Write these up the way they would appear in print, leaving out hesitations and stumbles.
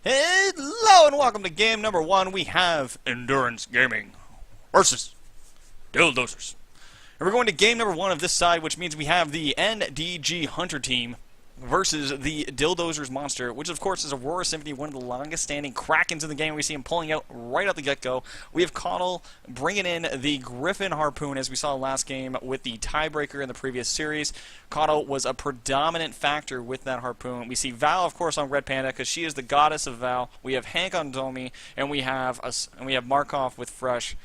Hello and welcome to game number 1. We have Endurance Gaming versus Dildozers. And we're going to game number 1 of this side, which means we have the NDG Hunter team versus the Dildozers Monster, which of course is Aurora Symphony, one of the longest standing Krakens in the game. We see him pulling out right out the get-go. We have Caudle bringing in the Griffin Harpoon, as we saw last game with the tiebreaker in the previous series. Caudle was a predominant factor with that Harpoon. We see Val, of course, on Red Panda, because she is the goddess of Val. We have Hank on Domi, and we have Markov with Fresh.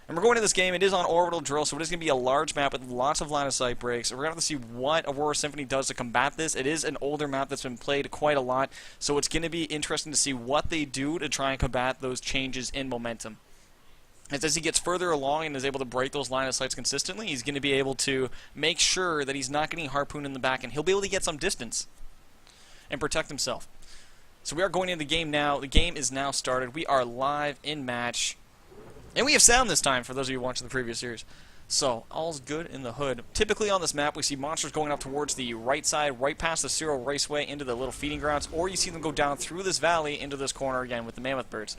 And we're going to this game. It is on Orbital Drill, so it is going to be a large map with lots of line-of-sight breaks. We're going to have to see what Aurora Symphony does to combat this. It is an older map that's been played quite a lot, so it's going to be interesting to see what they do to try and combat those changes in momentum. As he gets further along and is able to break those line-of-sights consistently, he's going to be able to make sure that he's not getting harpooned in the back, and he'll be able to get some distance and protect himself. So we are going into the game now. The game is now started. We are live in match. And we have sound this time, for those of you watching the previous series. So, all's good in the hood. Typically on this map, we see monsters going up towards the right side, right past the Cyril Raceway into the little feeding grounds, or you see them go down through this valley into this corner again with the mammoth birds.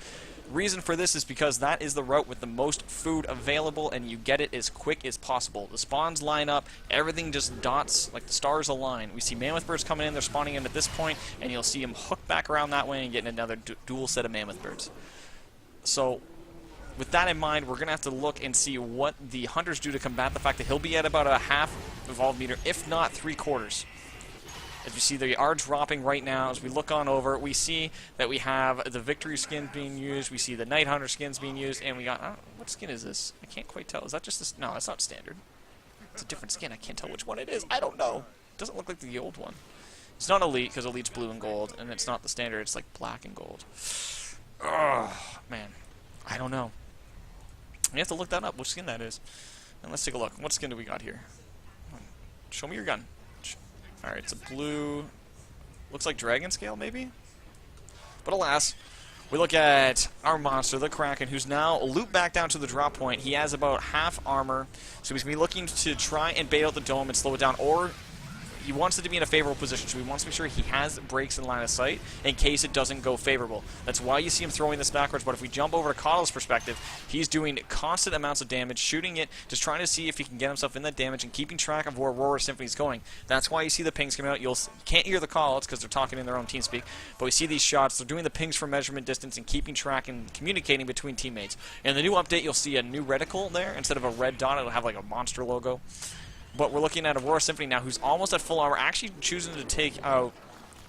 Reason for this is because that is the route with the most food available, and you get it as quick as possible. The spawns line up, everything just dots like the stars align. We see mammoth birds coming in, they're spawning in at this point, and you'll see them hook back around that way and getting another dual set of mammoth birds. So, with that in mind, we're going to have to look and see what the hunters do to combat the fact that he'll be at about a half evolved meter, if not 3/4. As you see, they are dropping right now. As we look on over, we see that we have the Victory skin being used. We see the Night Hunter skins being used. And we got... what skin is this? I can't quite tell. Is that just this? No, that's not standard. It's a different skin. I can't tell which one it is. I don't know. It doesn't look like the old one. It's not Elite, because Elite's blue and gold. And it's not the standard. It's like black and gold. Oh, man. I don't know. You have to look that up, which skin that is. And let's take a look. What skin do we got here? Show me your gun. Alright, it's a blue... looks like Dragon Scale, maybe? But alas, we look at our monster, the Kraken, who's now looped back down to the drop point. He has about half armor, so he's going to be looking to try and bait out the dome and slow it down, or... he wants it to be in a favorable position, so he wants to make sure he has breaks in line of sight in case it doesn't go favorable. That's why you see him throwing this backwards, but if we jump over to Caudle's perspective, he's doing constant amounts of damage, shooting it, just trying to see if he can get himself in that damage and keeping track of where Aurora Symphony's going. That's why you see the pings coming out. You can't hear the call-outs because they're talking in their own TeamSpeak, but we see these shots. They're doing the pings for measurement distance and keeping track and communicating between teammates. In the new update, you'll see a new reticle there. Instead of a red dot, it'll have like a monster logo. But we're looking at Aurora Symphony now, who's almost at full armor, actually choosing to take out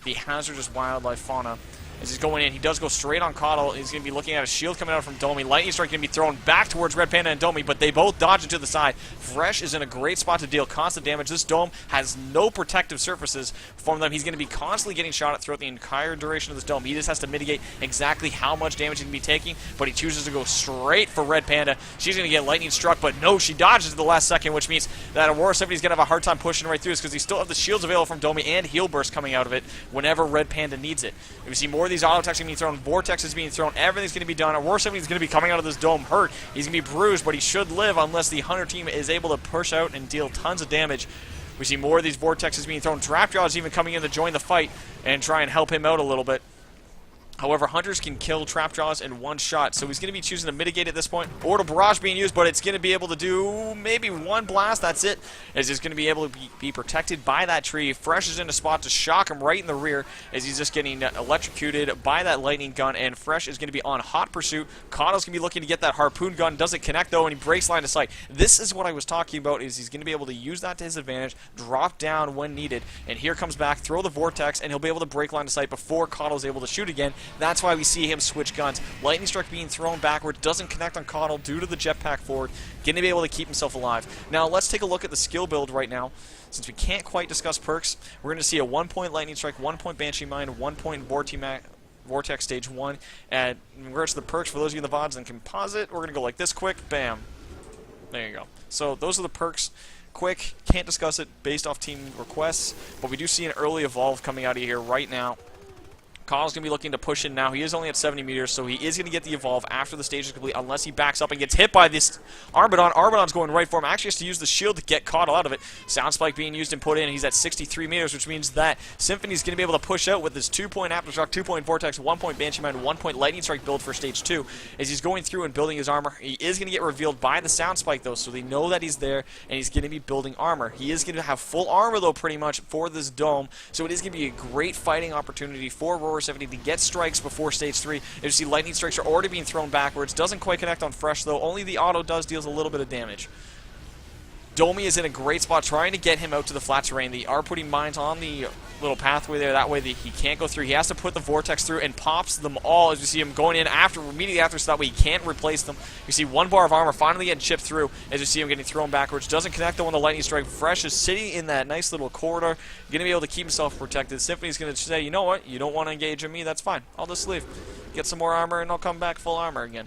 the hazardous wildlife fauna. As he's going in, he does go straight on Caudle. He's going to be looking at a shield coming out from Domi. Lightning Strike going to be thrown back towards Red Panda and Domi, but they both dodge into the side. Fresh is in a great spot to deal constant damage. This dome has no protective surfaces from them. He's going to be constantly getting shot at throughout the entire duration of this dome. He just has to mitigate exactly how much damage he's going to be taking, but he chooses to go straight for Red Panda. She's going to get lightning struck, but no, she dodges at the last second, which means that Aurora Symphony's going to have a hard time pushing right through this because he still have the shields available from Domi and Heal Burst coming out of it whenever Red Panda needs it. We see more of these auto attacks going to be thrown. Vortex is being thrown. Everything's going to be done. Aurora Symphony is going to be coming out of this dome hurt. He's going to be bruised, but he should live unless the Hunter team is able to push out and deal tons of damage. We see more of these vortexes being thrown. Trapjaw is even coming in to join the fight and try and help him out a little bit. However, Hunters can kill Trapjaws in one shot, so he's going to be choosing to mitigate at this point. Orbital Barrage being used, but it's going to be able to do maybe one blast, that's it. As he's going to be able to be protected by that tree. Fresh is in a spot to shock him right in the rear as he's just getting electrocuted by that lightning gun, and Fresh is going to be on hot pursuit. Caudle's going to be looking to get that harpoon gun, doesn't connect though, and he breaks line of sight. This is what I was talking about, is he's going to be able to use that to his advantage, drop down when needed, and here comes back, throw the Vortex, and he'll be able to break line of sight before Caudle's able to shoot again. That's why we see him switch guns. Lightning Strike being thrown backward, doesn't connect on Caudle due to the jetpack forward, going to be able to keep himself alive. Now let's take a look at the skill build right now. Since we can't quite discuss perks, we're going to see a 1-point Lightning Strike, 1-point Banshee Mine, 1-point Vortex Stage 1. And in regards to the perks, for those of you in the VODs and composite, we're going to go like this quick, bam. There you go. So those are the perks. Quick, can't discuss it based off team requests, but we do see an early evolve coming out of here right now. Kyle's going to be looking to push in now. He is only at 70 meters, so he is going to get the evolve after the stage is complete, unless he backs up and gets hit by this Armadon. Armadon's going right for him. Actually has to use the shield to get caught out of it. Sound Spike being used and put in. He's at 63 meters, which means that Symphony's going to be able to push out with his 2-point Aftershock, 2-point Vortex, 1-point Banshee Mind, 1-point Lightning Strike build for stage 2. As he's going through and building his armor, he is going to get revealed by the Sound Spike, though, so they know that he's there, and he's going to be building armor. He is going to have full armor, though, pretty much, for this dome, so it is going to be a great fighting opportunity for Aurora Symphony to get strikes before stage 3. As you see, lightning strikes are already being thrown backwards. Doesn't quite connect on Fresh, though. Only the auto deals a little bit of damage. Domi is in a great spot trying to get him out to the flat terrain. They are putting mines on the little pathway there. That way he can't go through. He has to put the Vortex through and pops them all as you see him going in immediately after, so that way he can't replace them. You see 1 bar of armor finally getting chipped through as you see him getting thrown backwards. Doesn't connect though on the lightning strike. Fresh is sitting in that nice little corridor, going to be able to keep himself protected. Symphony's going to say, you know what, you don't want to engage in me, that's fine. I'll just leave. Get some more armor and I'll come back full armor again.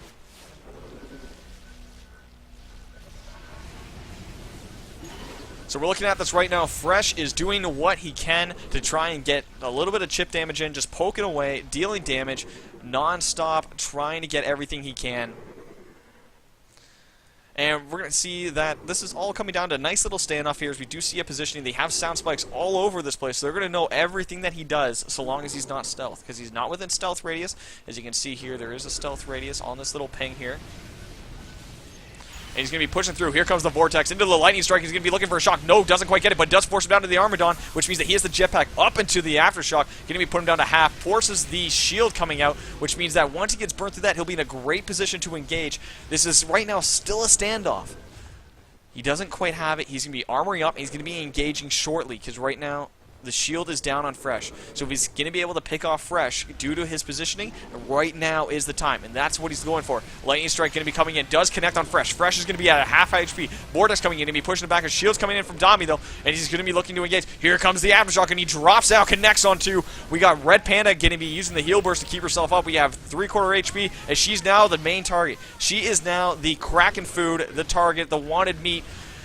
So we're looking at this right now. Fresh is doing what he can to try and get a little bit of chip damage in, just poking away, dealing damage, non-stop, trying to get everything he can. And we're going to see that this is all coming down to a nice little standoff here as we do see a positioning. They have sound spikes all over this place, so they're going to know everything that he does so long as he's not stealth, because he's not within stealth radius. As you can see here, there is a stealth radius on this little ping here. And he's going to be pushing through. Here comes the Vortex into the Lightning Strike. He's going to be looking for a shock. No, doesn't quite get it, but does force him down to the Armadon, which means that he has the jetpack up into the Aftershock. Going to be put him down to half. Forces the shield coming out, which means that once he gets burnt through that, he'll be in a great position to engage. This is right now still a standoff. He doesn't quite have it. He's going to be armoring up, and he's going to be engaging shortly, because right now the shield is down on Fresh. So if he's going to be able to pick off Fresh due to his positioning, right now is the time. And that's what he's going for. Lightning Strike going to be coming in. Does connect on Fresh. Fresh is going to be at a half HP. Vortex coming in. Going to be pushing it back. His shield's coming in from Dami, though. And he's going to be looking to engage. Here comes the Aftershock, and he drops out. Connects on 2. We got Red Panda going to be using the heal burst to keep herself up. We have 3/4 HP, as she's now the main target. She is now the Kraken food, the target, the wanted meat.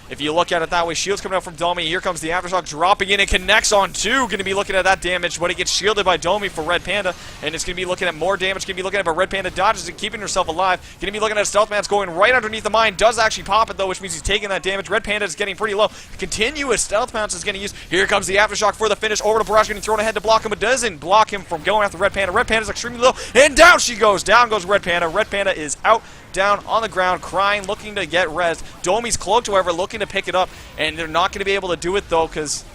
If you look at it that way, shield's coming out from Domi. Here comes the Aftershock dropping in and connects on 2. Going to be looking at that damage, but it gets shielded by Domi for Red Panda. And it's going to be looking at more damage. Going to be looking at, but Red Panda dodges and keeping herself alive. Going to be looking at Stealth Man's going right underneath the mine. Does actually pop it though, which means he's taking that damage. Red Panda is getting pretty low. Continuous Stealth Pounce is going to use. Here comes the Aftershock for the finish. Over to Barrage, getting thrown ahead to block him, but doesn't block him from going after Red Panda. Red Panda's extremely low, and down she goes. Down goes Red Panda. Red Panda is out. Down on the ground, crying, looking to get rezzed. Domi's cloaked, however, looking to pick it up, and they're not going to be able to do it, though, because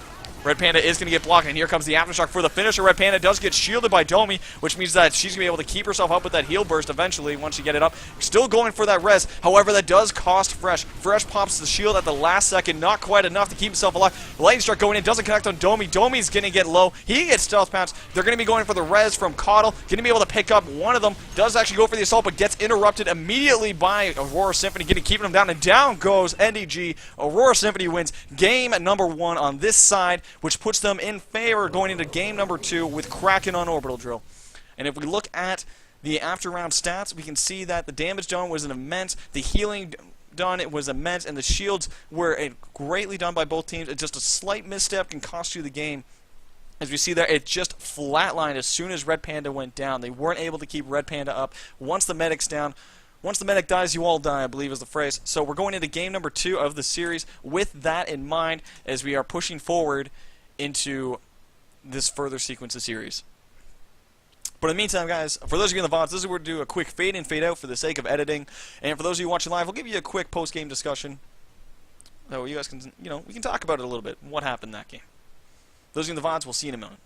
Red Panda is going to get blocked, and here comes the Aftershock for the finisher. Red Panda does get shielded by Domi, which means that she's going to be able to keep herself up with that heal burst eventually once you get it up. Still going for that res. However, that does cost Fresh. Fresh pops the shield at the last second, not quite enough to keep himself alive. Lightning Strike going in, doesn't connect on Domi. Domi's going to get low. He gets Stealth Pounce. They're going to be going for the res from Coddle. Going to be able to pick up one of them. Does actually go for the assault, but gets interrupted immediately by Aurora Symphony, keeping him down, and down goes NDG. Aurora Symphony wins game number 1 on this side, which puts them in favor going into game number 2 with Kraken on Orbital Drill. And if we look at the after round stats, we can see that the damage done was an immense, the healing done it was immense, and the shields were greatly done by both teams. It's just a slight misstep can cost you the game. As we see there, it just flatlined as soon as Red Panda went down. They weren't able to keep Red Panda up. Once the medic's down, once the medic dies, you all die, I believe is the phrase. So we're going into game number 2 of the series with that in mind as we are pushing forward into this further sequence of series. But in the meantime, guys, for those of you in the VODs, this is where we're going to do a quick fade in, fade out for the sake of editing. And for those of you watching live, we'll give you a quick post-game discussion. So you guys can, we can talk about it a little bit. What happened in that game. Those of you in the VODs, we'll see you in a minute.